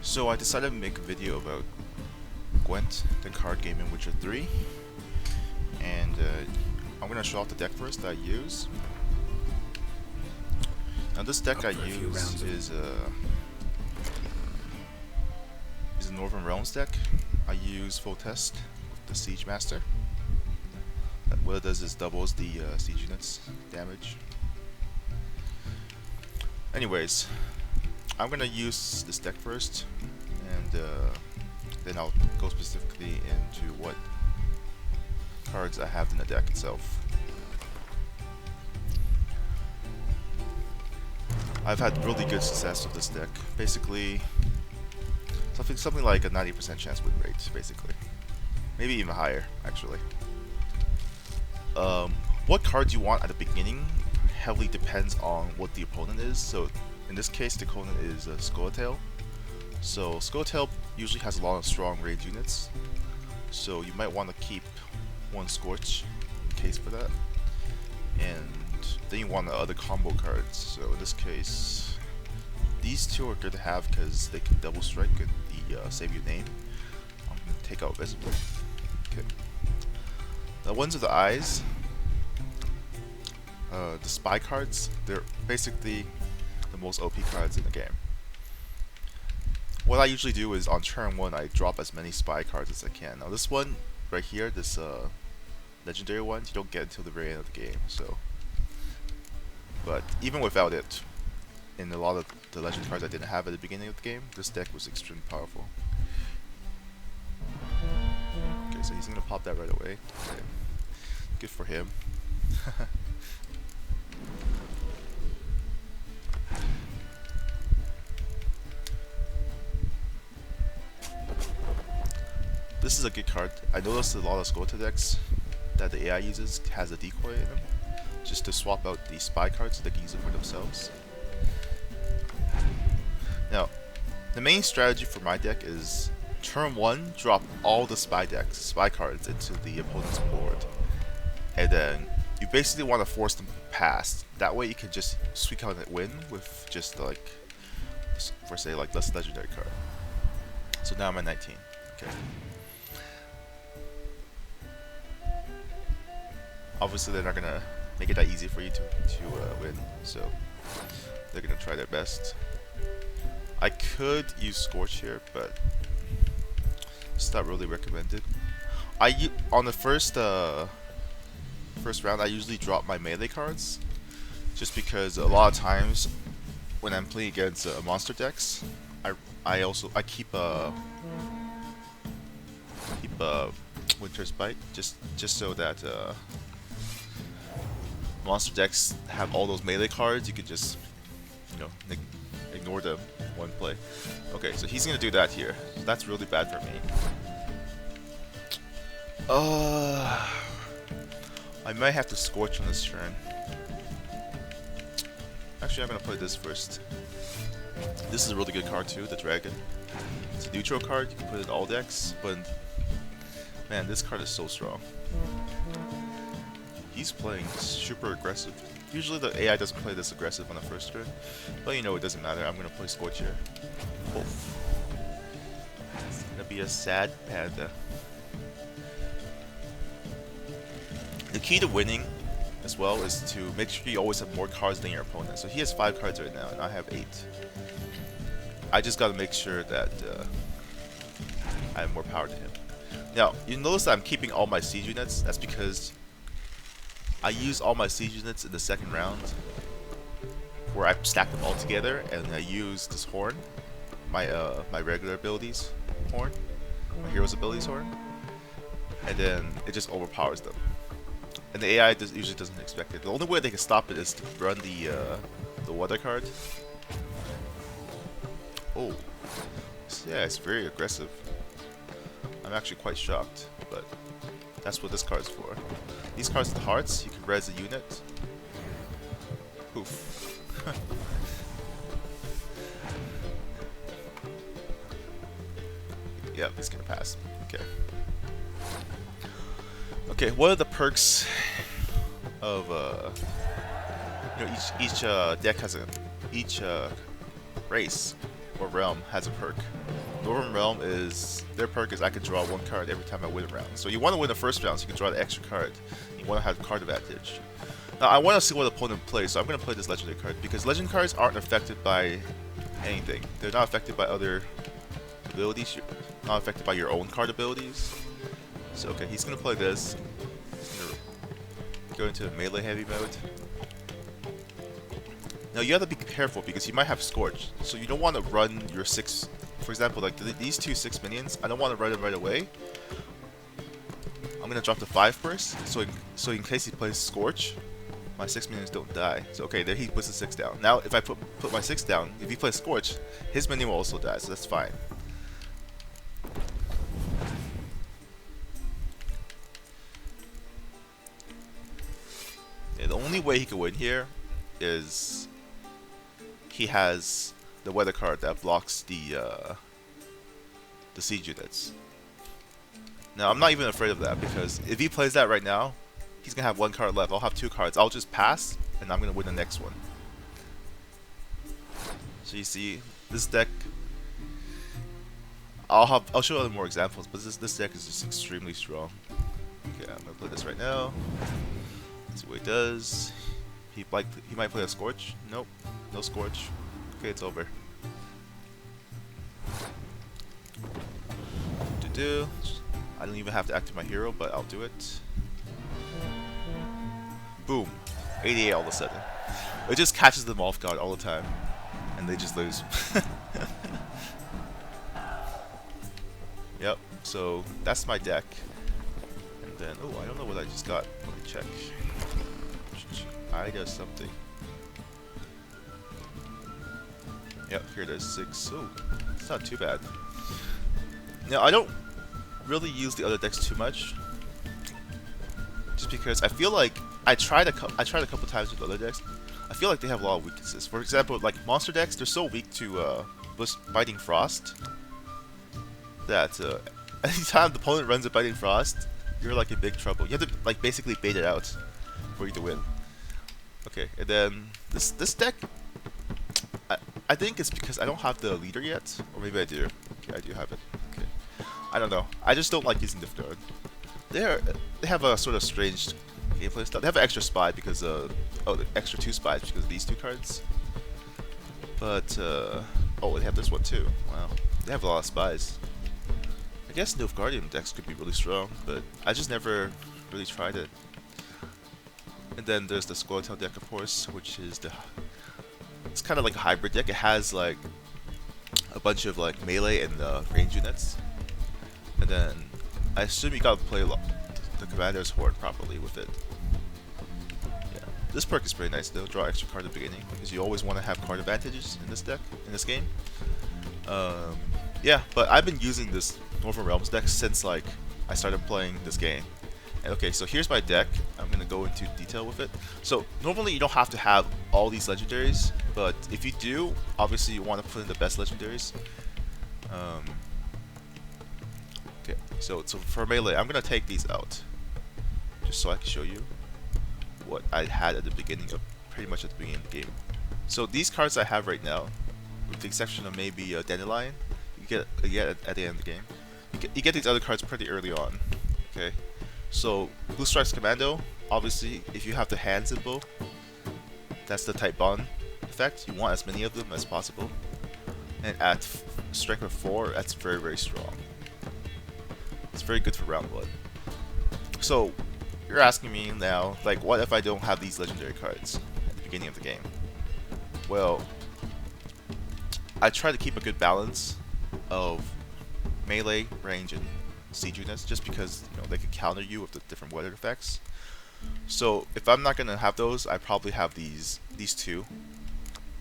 So I decided to make a video about Gwent, the card game in Witcher 3, and I'm going to show off the deck first that I use. Now this deck I use is a Northern Realms deck. I use full test with the Siegemaster. What it does is doubles the siege units damage. Anyways, I'm gonna use this deck first, and then I'll go specifically into what cards I have in the deck itself. I've had really good success with this deck. Basically, something like a 90% chance win rate, basically. Maybe even higher, actually. What cards you want at the beginning heavily depends on what the opponent is. So in this case, the opponent is Scorch. So Scorch usually has a lot of strong range units. So you might want to keep one Scorch in case for that. And then you want the other combo cards. So in this case, these two are good to have because they can double strike at the save your name. I'm going to take out Vesemir. Okay. The ones with the eyes, the spy cards, they're basically the most OP cards in the game. What I usually do is on turn 1 I drop as many spy cards as I can. Now this one right here, this legendary one, you don't get until the very end of the game. So, but even without it, in a lot of the legend cards I didn't have at the beginning of the game, this deck was extremely powerful. Okay, so he's gonna pop that right away. Okay. Good for him. This is a good card. I noticed a lot of Scorch decks that the AI uses has a decoy in them, just to swap out the spy cards so they can use it for themselves. Now, the main strategy for my deck is turn 1, drop all the spy cards into the opponent's board, and then you basically want to force them past. That way you can just squeak out and win with just like, for say like less legendary card. So now I'm at 19. Okay. Obviously they're not gonna make it that easy for you to win, so they're gonna try their best. I could use Scorch here, but it's not really recommended. On the first round, I usually drop my melee cards, just because a lot of times when I'm playing against monster decks, I keep Winter's Bite just so that monster decks have all those melee cards. You could just, you know, ignore them one play. Okay, so he's gonna do that here. So that's really bad for me. I might have to Scorch on this turn. Actually, I'm gonna play this first. This is a really good card too, the Dragon. It's a neutral card. You can put it in all decks, but man, this card is so strong. He's playing super aggressive. Usually the AI doesn't play this aggressive on the first turn, but you know, it doesn't matter. I'm gonna play Scorch here. Oof. It's gonna be a sad panda. The key to winning as well is to make sure you always have more cards than your opponent. So he has 5 cards right now and I have 8. I just gotta make sure that I have more power to him. Now, you notice that I'm keeping all my siege units. That's because I use all my siege units in the second round, where I stack them all together, and I use this horn, my regular abilities horn, my hero's abilities horn, and then it just overpowers them. And the AI usually doesn't expect it. The only way they can stop it is to run the weather card. Oh, yeah, it's very aggressive. I'm actually quite shocked, but that's what this card's for. These cards with hearts, you can res a unit. Poof. Yeah, he's gonna pass. Okay. Okay, what are the perks of you know, each deck has each race or Realm has a perk. Northern Realm is their perk is I can draw one card every time I win a round. So you want to win the first round, so you can draw the extra card. You want to have card advantage. Now I want to see what the opponent plays, so I'm going to play this legendary card because legend cards aren't affected by anything. They're not affected by other abilities. You're not affected by your own card abilities. So okay, he's going to play this. He's going to go into melee heavy mode. Now you have to be careful because you might have Scorch, so you don't want to run your 6. For example, like these 2 6 minions, I don't want to run them right away. I'm gonna drop the 5 first, so in case he plays Scorch, my 6 minions don't die. So okay, there he puts the 6 down. Now if I put my 6 down, if he plays Scorch, his minion will also die, so that's fine. Yeah, the only way he can win here is he has the weather card that blocks the siege units. Now I'm not even afraid of that because if he plays that right now, he's gonna have 1 card left. I'll have 2 cards. I'll just pass, and I'm gonna win the next one. So you see, this deck. I'll show other more examples, but this deck is just extremely strong. Okay, I'm gonna play this right now. Let's see what he does. He might play a Scorch. Nope, no Scorch. Okay, it's over. I don't even have to activate my hero, but I'll do it. Boom, 88 all of a sudden. It just catches them off guard all the time, and they just lose. Yep. So that's my deck. And then, oh, I don't know what I just got. Let me check. I got something. Yep, here it is, 6. Oh, it's not too bad. Now, I don't really use the other decks too much, just because I feel like I tried a couple times with other decks. I feel like they have a lot of weaknesses. For example, like monster decks, they're so weak to Biting Frost that anytime the opponent runs a Biting Frost, you're like in big trouble. You have to like basically bait it out for you to win. Okay, and then this deck, I think it's because I don't have the leader yet, or maybe I do. Okay, I do have it. Okay, I don't know. I just don't like using the guard. They have a sort of strange gameplay style. They have an extra spy because the extra 2 spies because of these 2 cards. But oh, they have this one too. Wow, they have a lot of spies. I guess Nilfgaardian decks could be really strong, but I just never really tried it. And then there's the Skeletal deck, of course, which is it's kind of like a hybrid deck. It has like a bunch of like melee and range units, and then I assume you gotta play the Commander's Horde properly with it. Yeah, this perk is pretty nice though. Draw extra card at the beginning because you always want to have card advantages in this deck, in this game. Yeah, but I've been using this Northern Realms deck since like I started playing this game. And okay, so here's my deck. I'm gonna go into detail with it. So normally you don't have to have all these legendaries, but if you do, obviously you want to put in the best legendaries. Okay, so for melee, I'm gonna take these out, just so I can show you what I had at the beginning of, pretty much at the beginning of the game. So these cards I have right now, with the exception of maybe Dandelion, you get at the end of the game. You get these other cards pretty early on. Okay, so Blue Strike's Commando. Obviously, if you have the hand symbol, that's the type bond effect. You want as many of them as possible. And at strength of 4, that's very, very strong. It's very good for round 1. So, you're asking me now, like, what if I don't have these legendary cards at the beginning of the game? Well, I try to keep a good balance of melee, range, and siege units, just because they can counter you with the different weather effects. So if I'm not gonna have those, I probably have these 2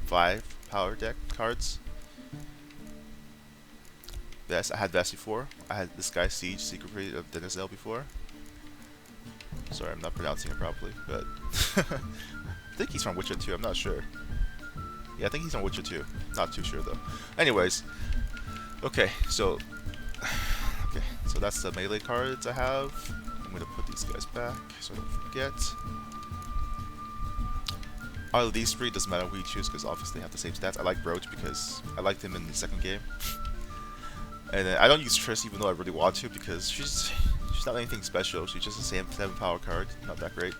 5 power deck cards. Yes, I had Vest before. I had this guy Siege, Secret of Denizelle before. Sorry, I'm not pronouncing it properly, but I think he's from Witcher 2. I'm not sure. Yeah, I think he's from Witcher 2. Not too sure though. Anyways, okay, so that's the melee cards I have. I'm gonna put these guys back so I don't forget. Out of these three, doesn't matter who you choose because obviously they have the same stats. I like Roach because I liked him in the second game. And then I don't use Triss even though I really want to because she's not anything special. She's just a 7 power card, not that great.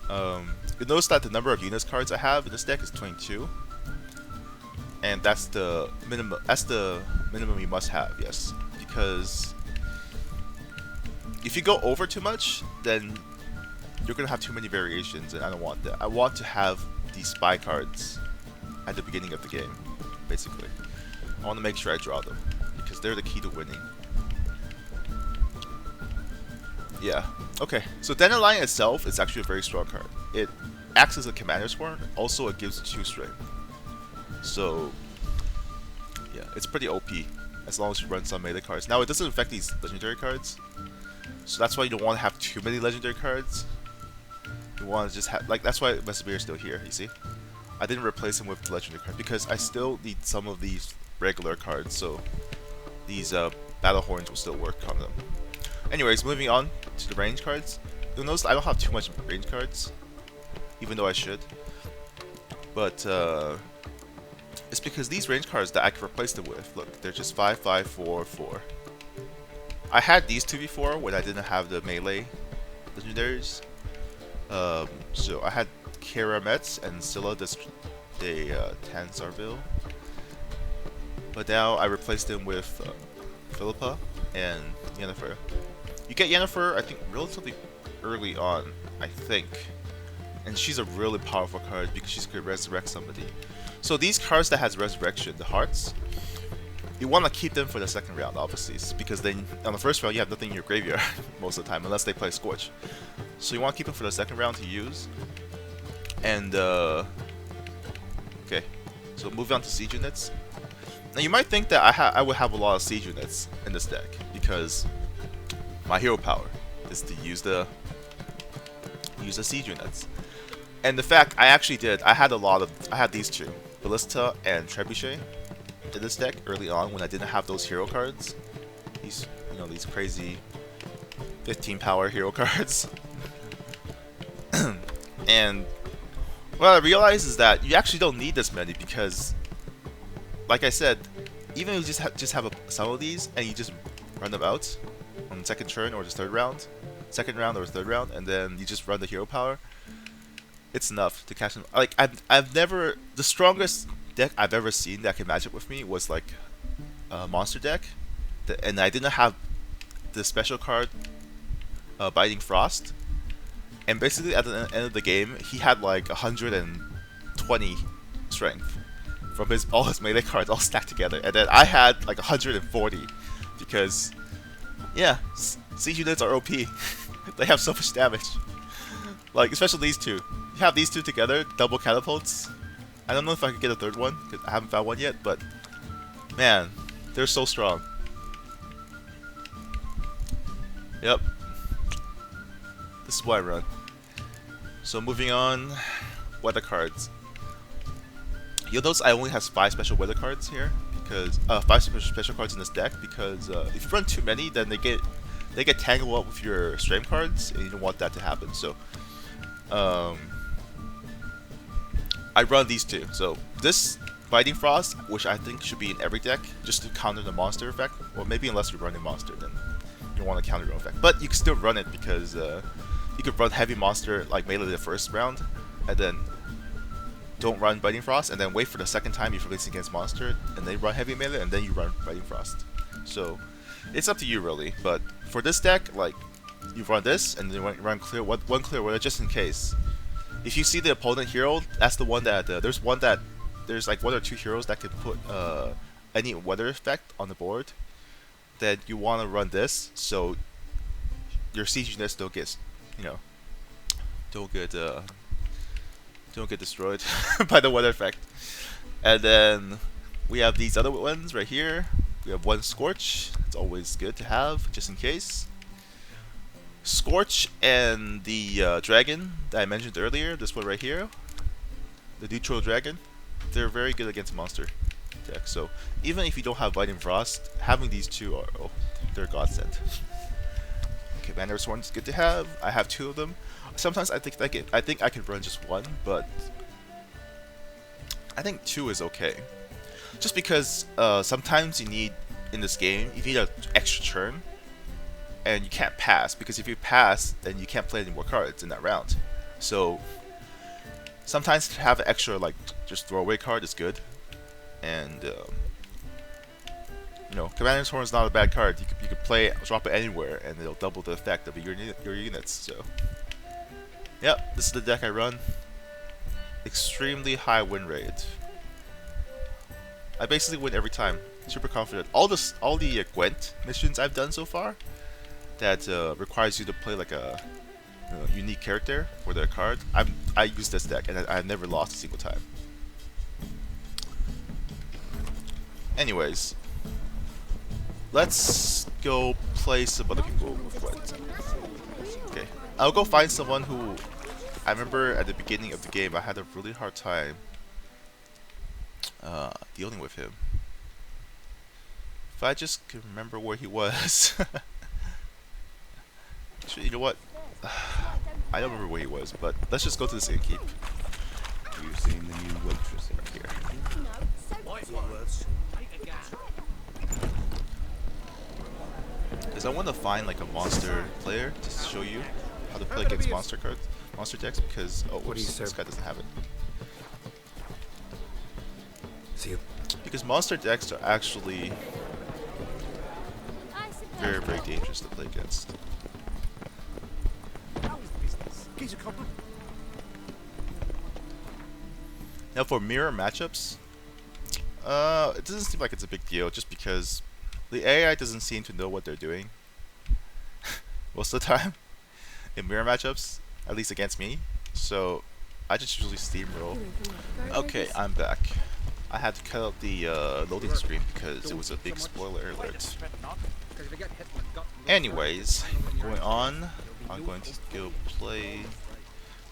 You notice that the number of units cards I have in this deck is 22, and that's the minimum. That's the minimum you must have, yes. Because if you go over too much, then you're gonna have too many variations, and I don't want that. I want to have these spy cards at the beginning of the game, basically. I want to make sure I draw them because they're the key to winning. Yeah. Okay. So Dandelion itself is actually a very strong card. It acts as a commander swarm. Also, it gives 2 strength. So yeah, it's pretty OP as long as you run some melee cards. Now it doesn't affect these legendary cards, so that's why you don't want to have too many legendary cards. You want to just have that's why Vesemir is still here. You see, I didn't replace him with the legendary card because I still need some of these regular cards. So these battle horns will still work on them. Anyways, moving on to the range cards. You'll notice I don't have too much range cards, even though I should. But it's because these range cards that I can replace them with, look, they're just 5, 5, 4, 4. I had these two before when I didn't have the melee legendaries. So I had Karametz and Cirilla de Tansarville. But now I replaced them with Philippa and Yennefer. You get Yennefer, I think, relatively early on, I think. And she's a really powerful card because she could resurrect somebody. So these cards that has resurrection, the hearts, you want to keep them for the second round, obviously, because then on the first round you have nothing in your graveyard most of the time, unless they play Scorch. So you want to keep them for the second round to use. And okay, so moving on to siege units. Now you might think that I would have a lot of siege units in this deck because my hero power is to use the siege units. And the fact I actually did, I had these two, Ballista and Trebuchet, in this deck early on when I didn't have those hero cards. These, these crazy 15 power hero cards. And what I realized is that you actually don't need this many because, like I said, even if you just have some of these and you just run them out on the second turn or the third round, and then you just run the hero power, it's enough to catch them. Like the strongest deck I've ever seen that can match up with me was like a monster deck, and I didn't have the special card, Biting Frost. And basically at the end of the game, he had like 120 strength from all his melee cards all stacked together, and then I had like 140 because, yeah, siege units are OP. They have so much damage. Like especially these two. You have these two together, double catapults. I don't know if I could get a third one because I haven't found one yet, but man, they're so strong. Yep. This is what I run. So moving on, weather cards. You'll notice I only have 5 special weather cards here because 5 special cards in this deck because if you run too many, then they get tangled up with your stream cards, and you don't want that to happen. So I run these two. So this Biting Frost, which I think should be in every deck, just to counter the monster effect. Or maybe unless you're running monster, then you don't want to counter your own effect. But you can still run it because you could run heavy monster like melee the first round, and then don't run Biting Frost, and then wait for the second time you're releasing against monster, and then run heavy melee, and then you run Biting Frost. So it's up to you really. But for this deck, like you run this, and then run clear one clear weather just in case. If you see the opponent hero, that's the one that there's like 1 or 2 heroes that can put any weather effect on the board. Then you want to run this so your siege units don't get destroyed by the weather effect. And then we have these other ones right here. We have one Scorch. It's always good to have just in case. Scorch and the dragon that I mentioned earlier, this one right here, the neutral dragon, they're very good against monster decks. So even if you don't have Biting Frost, having these two they're godsend. Okay, Banner Sworn is good to have. I have 2 of them. Sometimes I think I could run just one, but I think 2 is okay. Just because sometimes you need, in this game, you need an extra turn, and you can't pass, because if you pass, then you can't play any more cards in that round. So sometimes to have an extra, like, just throwaway card is good. And you know, Commander's Horn is not a bad card. You could play, drop it anywhere, and it'll double the effect of your units. So, yep, this is the deck I run. Extremely high win rate. I basically win every time. Super confident. All the Gwent missions I've done so far that requires you to play like a unique character for their card. I use this deck, and I've never lost a single time. Anyways, let's go play some other people with Gwent. Okay, I'll go find someone who I remember at the beginning of the game I had a really hard time dealing with him. If I just can remember where he was. Actually, you know what? I don't remember where he was, but let's just go to this innkeep. Have you seen the new waitress in here? Because I want to find like a monster player to show you how to play against monster decks. Because this guy doesn't have it. See you. Because monster decks are actually very, very dangerous to play against. Now for mirror matchups, it doesn't seem like it's a big deal, just because the AI doesn't seem to know what they're doing most of the time in mirror matchups, at least against me. So I just usually steamroll. Okay, I'm back. I had to cut out the loading screen because it was a big spoiler alert. Anyways, going on, I'm going to go play.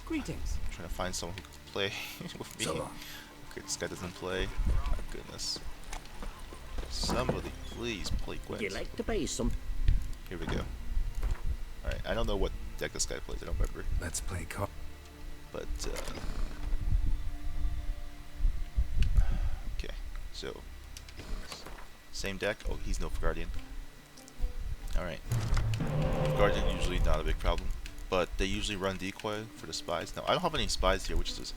Greetings. I'm trying to find someone who can play with me. Okay, this guy doesn't play. My goodness. Somebody please play Gwent. Would you like to buy some? Here we go. Alright, I don't know what deck this guy plays, I don't remember. Let's play card. But, okay, so, same deck. Oh, he's no Guardian. Alright. Guardian usually not a big problem, but they usually run decoy for the spies. Now, I don't have any spies here, which is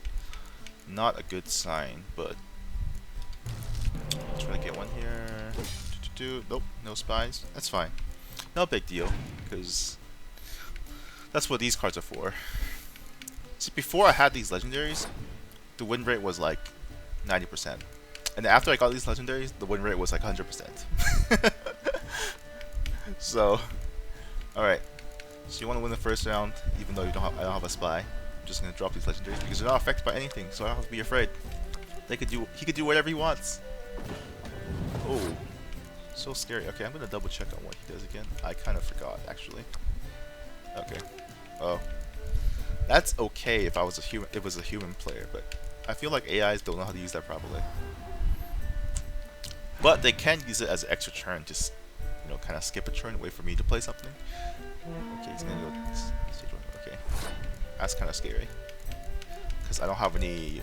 not a good sign, but let's try to get one here. Nope, no spies. That's fine. No big deal, because that's what these cards are for. See, before I had these legendaries, the win rate was like 90%. And after I got these legendaries, the win rate was like 100%. So, alright. So you want to win the first round, even though I don't have a spy. I'm just going to drop these legendaries because they're not affected by anything, so I don't have to be afraid. He could do whatever he wants. Oh. So scary. Okay, I'm going to double check on what he does again. I kind of forgot, actually. Okay. Oh. That's okay if I was a human. It was a human player, but I feel like AIs don't know how to use that properly. But they can use it as an extra turn, just kind of skip a turn, wait for me to play something. Okay, he's gonna go stage 1. Okay, that's kind of scary because I don't have any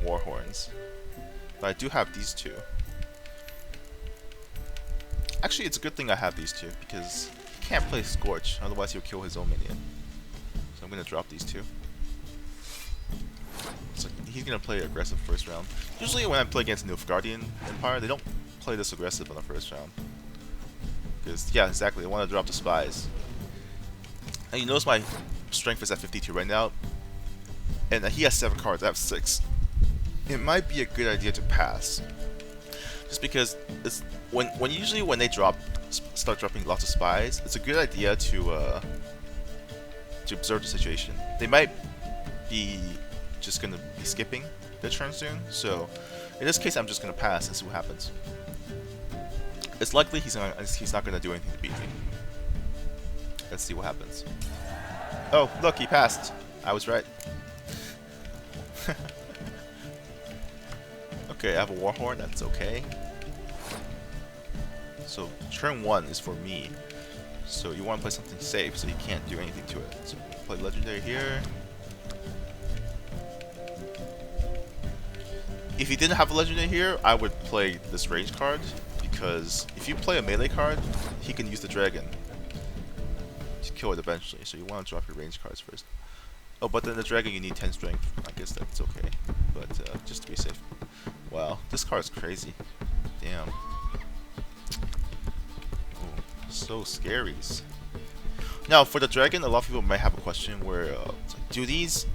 war horns, but I do have these two. Actually, it's a good thing I have these two because he can't play Scorch, otherwise he'll kill his own minion. So I'm gonna drop these two. So he's gonna play aggressive first round. Usually when I play against Nilfgaardian Empire, they don't play this aggressive on the first round. Because, yeah, exactly, I want to drop the spies. And you notice my strength is at 52 right now. And he has 7 cards, I have 6. It might be a good idea to pass. Just because it's usually when they start dropping lots of spies, it's a good idea to observe the situation. They might be just gonna be skipping their turn soon, so in this case I'm just gonna pass and see what happens. It's likely he's not gonna do anything to beat me. Let's see what happens. Oh, look, he passed. I was right. Okay, I have a Warhorn, that's okay. So turn 1 is for me. So you want to play something safe so you can't do anything to it. So play Legendary here. if he didn't have a legendary here, I would play this range card, because if you play a melee card, he can use the dragon to kill it eventually. So you want to drop your range cards first. Oh, but then the dragon you need 10 strength. I guess that's okay, but just to be safe. Wow, this card is crazy. Damn. Oh, so scaries. Now for the dragon, a lot of people might have a question where do these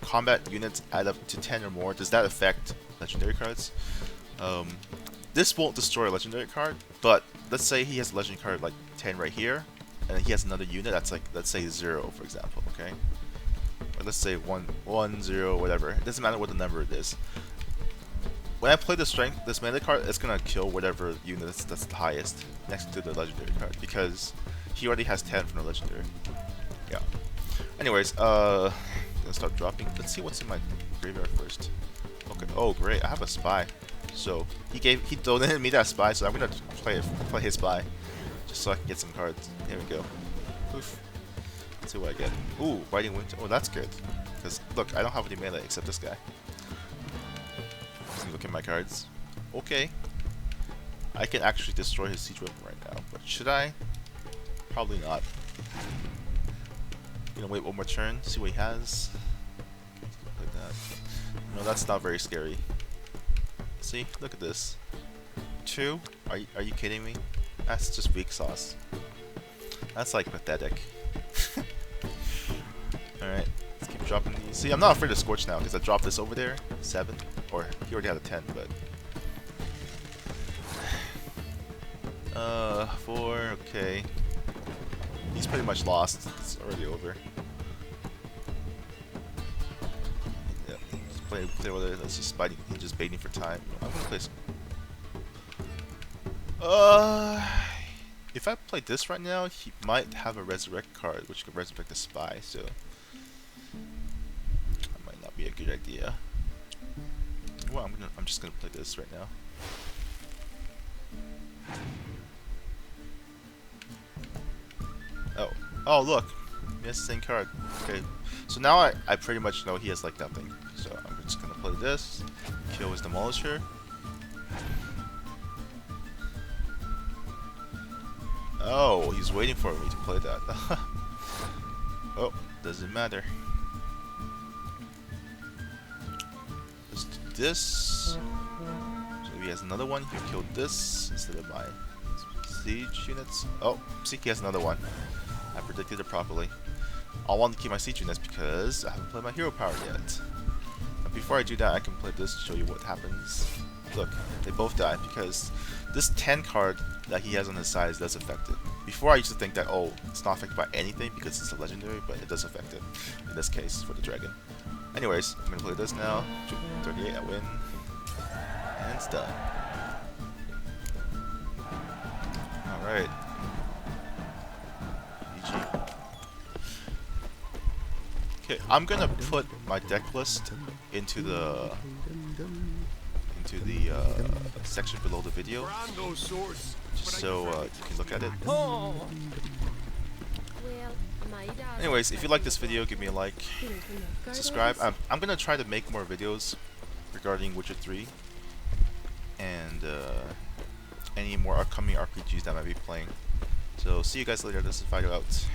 combat units add up to 10 or more? Does that affect legendary cards? This won't destroy a legendary card, but let's say he has a legendary card like 10 right here, and he has another unit that's like, let's say 0, for example, okay? Or let's say 1, 0, whatever. It doesn't matter what the number it is. When I play this melee card, it's gonna kill whatever unit that's the highest next to the legendary card, because he already has 10 from the legendary. Yeah. Anyways, gonna start dropping. Let's see what's in my graveyard first. Okay. Oh, great! I have a spy. So he donated me that spy, so I'm gonna play his spy, just so I can get some cards. Here we go. Oof. Let's see what I get. Ooh, Biting Winter. Oh, that's good. Cause look, I don't have any melee except this guy. Let's look at my cards. Okay. I can actually destroy his siege weapon right now, but should I? Probably not. Gonna wait one more turn, see what he has. Like that. No, that's not very scary. See, look at this. 2? Are you kidding me? That's just weak sauce. That's like pathetic. Alright, let's keep dropping these. See, I'm not afraid of Scorch now because I dropped this over there. 7. Or he already had a 10, but 4, okay. He's pretty much lost. It's already over. Yeah, just play with it. That's just biting. He's just baiting for time. I'm gonna play. If I play this right now, he might have a resurrect card, which could resurrect the spy. So that might not be a good idea. Well, I'm just gonna play this right now. Oh, look. He has the same card. Okay. So now I pretty much know he has like nothing. So I'm just gonna play this. Kill his Demolisher. Oh, he's waiting for me to play that. Oh, doesn't matter. Let's do this. So if he has another one, he'll kill this instead of my siege units. Oh, see, he has another one. I predicted it properly. I want to keep my siege units because I haven't played my hero power yet. And before I do that, I can play this to show you what happens. Look, they both die because this 10 card that he has on his side does affect it. Before I used to think that, oh, it's not affected by anything because it's a legendary, but it does affect it. In this case, for the dragon. Anyways, I'm going to play this now. 38, I win. And it's done. Alright. Okay, I'm gonna put my deck list into the section below the video, just so you can look at it. Anyways, if you like this video, give me a like, subscribe. I'm gonna try to make more videos regarding Witcher 3 and any more upcoming RPGs that I might be playing. So see you guys later. This is Fido out.